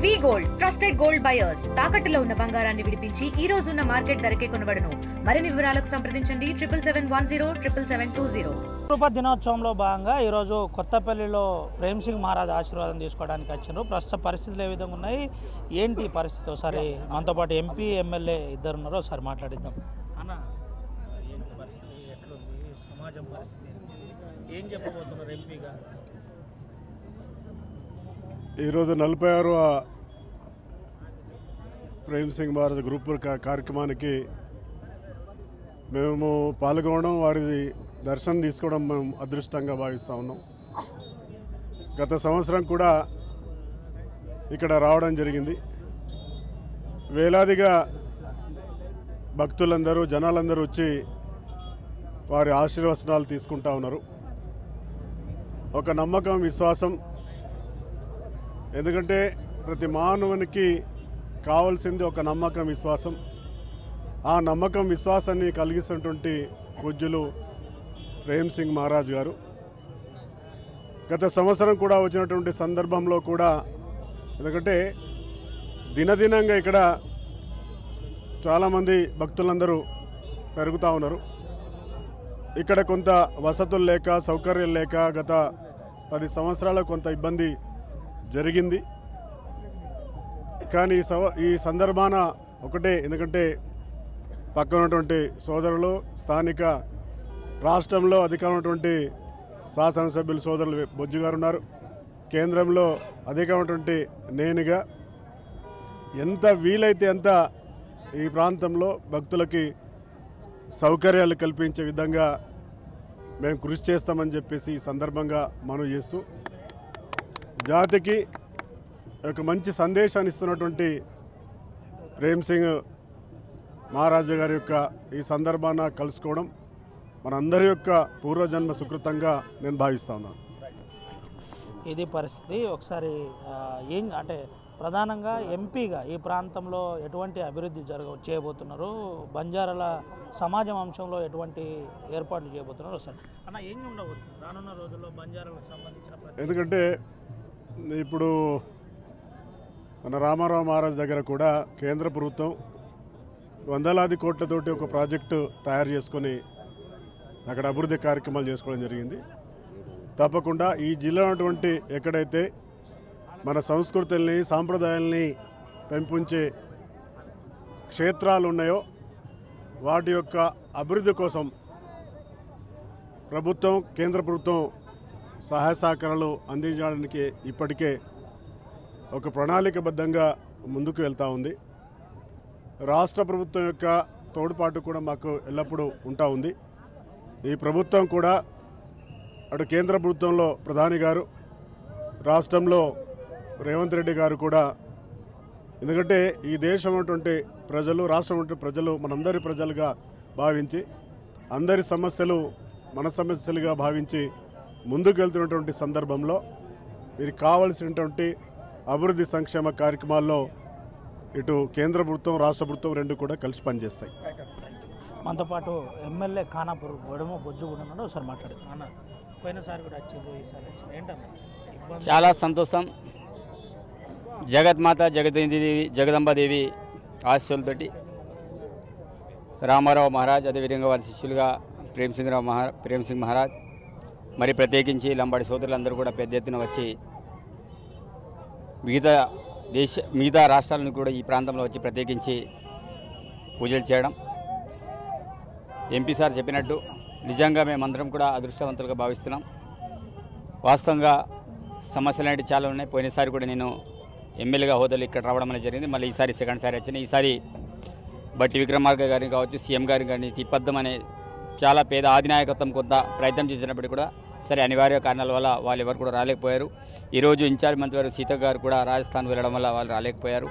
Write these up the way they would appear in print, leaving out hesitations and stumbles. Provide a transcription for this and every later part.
వి gold trusted gold buyers తాకట్టులో ఉన్న బంగారాన్ని విడిపించి ఈ రోజు ఉన్న మార్కెట్ ధరకే కొనబడును. మరిన్ని వివరాలకు సంప్రదించండి 77107720. తిరుపతి దినోత్సవంలో భాగంగా ఈరోజు కొత్తపల్లిలో ప్రేమ్ సింగ్ మహారాజ్ ఆశీర్వాదం తీసుకోవడానికి వచ్చారు. ప్రస్తుత పరిస్థితులు ఏ విధంగా ఉన్నాయి, ఏంటి పరిస్థితి, ఒకసారి మనతో పాటు ఎంపీ ఎమ్మెల్యే ఇద్దరు ఉన్నారు, ఒకసారి మాట్లాడిద్దాం. అన్న, ఏంటి పరిస్థితి, ఎట్లుంది సమాజం పరిస్థితి, ఏం చెప్పబోతున్నారు ఎంపీగా? ఈరోజు 46వ ప్రేమ్ సింగ్ మహారాజ్ గ్రూప్ కార్యక్రమానికి మేము పాల్గొనడం, వారి దర్శనం తీసుకోవడం మేము అదృష్టంగా భావిస్తూ ఉన్నాం. గత సంవత్సరం కూడా ఇక్కడ రావడం జరిగింది. వేలాదిగా భక్తులందరూ జనాలందరూ వచ్చి వారి ఆశీర్వచనాలు తీసుకుంటా ఉన్నారు. ఒక నమ్మకం, విశ్వాసం. ఎందుకంటే ప్రతి మానవునికి కావాల్సింది ఒక నమ్మకం, విశ్వాసం. ఆ నమ్మకం, విశ్వాసాన్ని కలిగిస్తున్నటువంటి పూజ్యులు ప్రేమ్ సింగ్ మహారాజ్ గారు గత సంవత్సరం కూడా వచ్చినటువంటి సందర్భంలో కూడా, ఎందుకంటే దినదినంగా ఇక్కడ చాలామంది భక్తులందరూ పెరుగుతూ ఉన్నారు. ఇక్కడ కొంత వసతులు లేక, సౌకర్యాలు లేక గత 10 సంవత్సరాలకు కొంత ఇబ్బంది జరిగింది. కానీ ఈ సందర్భాన ఒకటే, ఎందుకంటే పక్కన ఉన్నటువంటి సోదరులు, స్థానిక రాష్ట్రంలో అధికారం ఉన్నటువంటి శాసనసభ్యులు సోదరులు బొజ్జు గారు ఉన్నారు, కేంద్రంలో అధికారమైనటువంటి నేనుగా ఎంత వీలైతే అంత ఈ ప్రాంతంలో భక్తులకి సౌకర్యాలు కల్పించే విధంగా మేము కృషి చేస్తామని చెప్పేసి ఈ సందర్భంగా మనవి చేస్తూ, జాతికి ఒక మంచి సందేశాన్ని ఇస్తున్నటువంటి ప్రేమ్ సింగ్ మహారాజు గారి యొక్క ఈ సందర్భాన కలుసుకోవడం మనందరి యొక్క పూర్వజన్మ సుకృతంగా నేను భావిస్తా ఉన్నాను. ఇది పరిస్థితి. ఒకసారి ఏం అంటే ప్రధానంగా ఎంపీగా ఈ ప్రాంతంలో ఎటువంటి అభివృద్ధి చేయబోతున్నారు, బంజారాల సమాజం అంశంలో ఎటువంటి ఏర్పాట్లు చేయబోతున్నారు ఒకసారి అన్న, ఏం ఉండబోతుంది రానున్న రోజుల్లో బంజారాలకు సంబంధించిన? ఎందుకంటే ఇప్పుడు మన రామారావు మహారాజ్ దగ్గర కూడా కేంద్ర ప్రభుత్వం వందలాది కోట్లతోటి ఒక ప్రాజెక్టు తయారు చేసుకొని అక్కడ అభివృద్ధి కార్యక్రమాలు చేసుకోవడం జరిగింది. తప్పకుండా ఈ జిల్లా ఉన్నటువంటి ఎక్కడైతే మన సంస్కృతుల్ని, సాంప్రదాయాల్ని పెంపొంచే క్షేత్రాలు ఉన్నాయో వాటి యొక్క అభివృద్ధి కోసం ప్రభుత్వం, కేంద్ర ప్రభుత్వం సహాయ సహకారాలు అందించడానికి ఇప్పటికే ఒక ప్రణాళికబద్ధంగా ముందుకు వెళ్తూ ఉంది. రాష్ట్ర ప్రభుత్వం యొక్క తోడ్పాటు కూడా మాకు ఎల్లప్పుడూ ఉంటా ఉంది. ఈ ప్రభుత్వం కూడా అటు కేంద్ర ప్రభుత్వంలో ప్రధాని గారు, రాష్ట్రంలో రేవంత్ రెడ్డి గారు కూడా, ఎందుకంటే ఈ దేశం ఉన్నటువంటి ప్రజలు, రాష్ట్రం ఉన్నటువంటి ప్రజలు మనందరి ప్రజలుగా భావించి, అందరి సమస్యలు మన సమస్యలుగా భావించి ముందుకు వెళ్తున్నటువంటి సందర్భంలో వీరికి కావలసినటువంటి అభివృద్ధి సంక్షేమ కార్యక్రమాల్లో ఇటు కేంద్ర ప్రభుత్వం, రాష్ట్ర ప్రభుత్వం రెండు కూడా కలిసి పనిచేస్తాయి. మనతో పాటు ఎమ్మెల్యే ఖానాపూర్ గొడవ బొజ్జు కూడా ఉన్నాడు, ఒకసారి మాట్లాడతాం. అన్న, పోయినసారి కూడా వచ్చిండ్రు, ఈసారి వచ్చింది, ఏంటన్నా? చాలా సంతోషం. జగత్మాత జగదంబాదేవి ఆశీస్సులతోటి రామారావు మహారాజ్, అదేవిధంగా వారి శిష్యులుగా ప్రేమ్ సింగ్ మహారాజ్, మరి ప్రత్యేకించి లంబాడి సోదరులందరూ కూడా పెద్ద ఎత్తున వచ్చి మిగతా రాష్ట్రాలను కూడా ఈ ప్రాంతంలో వచ్చి ప్రత్యేకించి పూజలు చేయడం. ఎంపీ సార్ చెప్పినట్టు నిజంగా మేమందరం కూడా అదృష్టవంతులుగా భావిస్తున్నాం. వాస్తవంగా సమస్యలు అనేవి చాలా ఉన్నాయి. పోయినసారి కూడా నేను ఎమ్మెల్యేగా హోదాలు ఇక్కడ రావడం అనేది జరిగింది. మళ్ళీ ఈసారి సెకండ్ సారి వచ్చినాయి. ఈసారి బట్టి విక్రమార్క గారిని కావచ్చు, సీఎం గారిని కానీ తిప్పద్దం అనే చాలా పేద ఆధినాయకత్వం కొంత ప్రయత్నం చేసినప్పటికీ కూడా సరే అనివార్య కారణాల వల్ల వాళ్ళు ఎవరు కూడా రాలేకపోయారు. ఈరోజు ఇన్ఛార్జ్ మంత్రి వారు సీత గారు కూడా రాజస్థాన్ వెళ్ళడం వల్ల వాళ్ళు రాలేకపోయారు.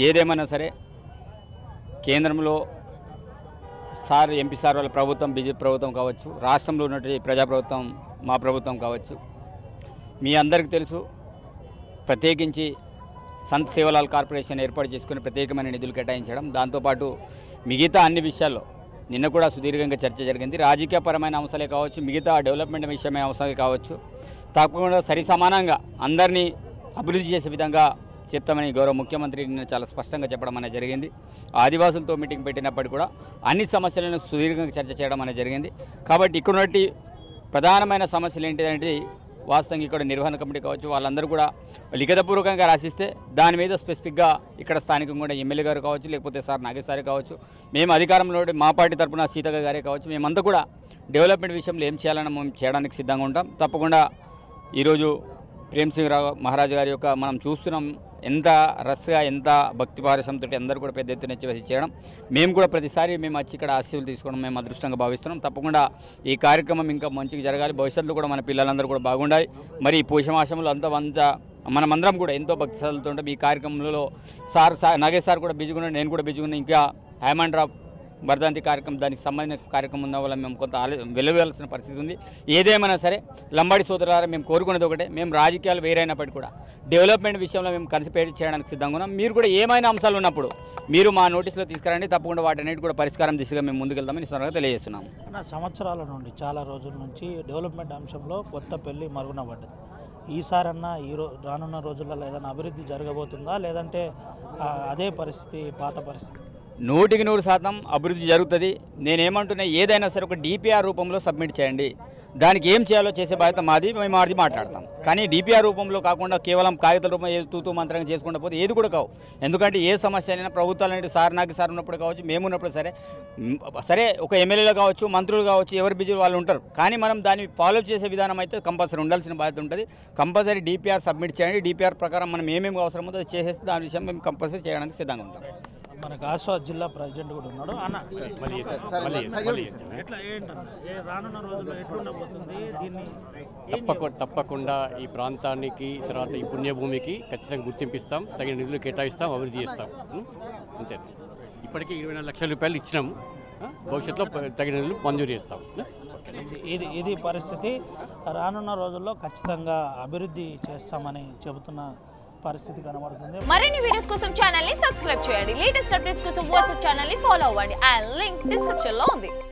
ఏదేమైనా సరే కేంద్రంలో సార్, ఎంపీ సార్ వాళ్ళ ప్రభుత్వం, బీజేపీ ప్రభుత్వం కావచ్చు, రాష్ట్రంలో ఉన్నటువంటి ప్రజాప్రభుత్వం, మా ప్రభుత్వం కావచ్చు, మీ అందరికీ తెలుసు, ప్రత్యేకించి సంత్ సేవలాల్ కార్పొరేషన్ ఏర్పాటు చేసుకుని ప్రత్యేకమైన నిధులు కేటాయించడం, దాంతోపాటు మిగతా అన్ని విషయాల్లో నిన్న కూడా సుదీర్ఘంగా చర్చ జరిగింది. రాజకీయపరమైన అంశాలే కావచ్చు, మిగతా డెవలప్మెంట్ విషయమైన అంశాలే కావచ్చు, తప్పకుండా సరి సమానంగా అందరినీ అభివృద్ధి చేసే విధంగా చెప్తామని గౌరవ ముఖ్యమంత్రి నిన్న చాలా స్పష్టంగా చెప్పడం అనేది జరిగింది. ఆదివాసులతో మీటింగ్ పెట్టినప్పటికీ కూడా అన్ని సమస్యలను సుదీర్ఘంగా చర్చ చేయడం అనేది జరిగింది. కాబట్టి ఇక్కడున్నటువంటి ప్రధానమైన సమస్యలు ఏంటిదంటే వాస్తవంగా ఇక్కడ నిర్వహణ కమిటీ కావచ్చు వాళ్ళందరూ కూడా లిఖితపూర్వకంగా రాసిస్తే దాని మీద స్పెసిఫిక్గా ఇక్కడ స్థానికంగా కూడా ఎమ్మెల్యే గారు కావచ్చు, లేకపోతే సార్ నాగేష్ సార్ కావచ్చు, మేము అధికారంలో మా పార్టీ తరఫున సీతక్క గారే కావచ్చు, మేమంతా కూడా డెవలప్మెంట్ విషయంలో ఏం చేయాలని మేము చేయడానికి సిద్ధంగా ఉంటాం. తప్పకుండా ఈరోజు ప్రేమ్ సింగ్ రావు మహారాజ్ గారి యొక్క మనం చూస్తున్నాం ఎంత రస్గా ఎంత భక్తి పారసంతో అందరూ కూడా పెద్ద ఎత్తున చేయడం, మేము కూడా ప్రతిసారి మేము వచ్చి ఇక్కడ ఆశీస్సులు తీసుకోవడం మేము అదృష్టంగా భావిస్తున్నాం. తప్పకుండా ఈ కార్యక్రమం ఇంకా మంచిగా జరగాలి, భవిష్యత్తులో కూడా మన పిల్లలందరూ కూడా బాగుండాలి. మరి ఈ పోషమాసంలో అంతా మనమందరం కూడా ఎంతో భక్తి శ్రద్ధలతో ఉంటాం. ఈ కార్యక్రమంలో సార్ నాగేష్ సార్ కూడా బిజీగా ఉన్నాడు, నేను కూడా బిజీగా ఉన్నా. ఇంకా హేమంత్ రావు వర్ధంతి కార్యక్రమం దానికి సంబంధించిన కార్యక్రమం ఉన్న వల్ల మేము కొంత వెలువెల్లాల్సిన పరిస్థితి ఉంది. ఏదేమైనా సరే లంబాడి సోదరులారా మేము కోరుకునేది ఒకటే, మేము రాజకీయాలు వేరైనప్పటికీ కూడా డెవలప్మెంట్ విషయంలో మేము కలిసి చేయడానికి సిద్ధంగా ఉన్నాం. మీరు కూడా ఏమైనా అంశాలు ఉన్నప్పుడు మీరు మా నోటీసులో తీసుకురండి, తప్పకుండా వాటన్నిటి కూడా పరిష్కారం దిశగా మేము ముందుకెళ్తామని సందర్భంగా తెలియజేస్తున్నాము. సంవత్సరాల నుండి చాలా రోజుల నుంచి డెవలప్మెంట్ అంశంలో కొత్తపల్లి మరుగున పడ్డది. ఈసారన్నా రానున్న రోజుల్లో ఏదైనా అభివృద్ధి జరగబోతుందా, లేదంటే అదే పరిస్థితి పాత పరిస్థితి? 100% అభివృద్ధి జరుగుతుంది. నేనేమంటున్నా ఏదైనా సరే ఒక డిపిఆర్ రూపంలో సబ్మిట్ చేయండి, దానికి ఏం చేయాలో చేసే బాధ్యత మాది, మేము అది మాట్లాడతాం. కానీ డిపిఆర్ రూపంలో కాకుండా కేవలం కాగితాల రూపంలో ఏది తూతూ మంత్రంగా చేసుకుంటూ పోతే ఏది కూడా కావు. ఎందుకంటే ఏ సమస్య అయినా ప్రభుత్వాలు అనేది సార్ ఉన్నప్పుడు కావచ్చు, మేము ఉన్నప్పుడు సరే ఒక ఎమ్మెల్యేలు కావచ్చు, మంత్రులు కావచ్చు, ఎవరు బిజీ వాళ్ళు ఉంటారు. కానీ మనం దాన్ని ఫాలో చేసే విధానం అయితే కంపల్సరీ ఉండాల్సిన బాధ్యత ఉంటుంది. కంపల్సరీ డిపిఆర్ సబ్మిట్ చేయండి, డిపిఆర్ ప్రకారం మనం ఏమేమి అవసరం ఉందో అది చేసేసి దాని విషయం మేము కంపల్సరీ చేయడానికి సిద్ధంగా ఉంటాం. మనకు ఆస్వాద్ జిల్లా ప్రెసిడెంట్ కూడా ఉన్నాడు. తప్పకుండా ఈ ప్రాంతానికి తర్వాత ఈ పుణ్యభూమికి ఖచ్చితంగా గుర్తింపిస్తాం, తగిన నిధులు కేటాయిస్తాం, అభివృద్ధి చేస్తాం. అంతే. ఇప్పటికీ 24 లక్షల రూపాయలు ఇచ్చినాము, భవిష్యత్తులో తగిన నిధులు మంజూరు చేస్తాం. ఇది పరిస్థితి. రానున్న రోజుల్లో ఖచ్చితంగా అభివృద్ధి చేస్తామని చెబుతున్న పరిస్థితి కనబడుతుంది. మరిన్ని వీడియోస్ కోసం ఛానల్ ని సబ్స్క్రైబ్ చేయండి. లేటెస్ట్ అప్డేట్స్ కోసం వాట్సాప్ ఛానల్ ని ఫాలో అవ్వండి. ఆ లింక్ డిస్క్రిప్షన్ లో ఉంది.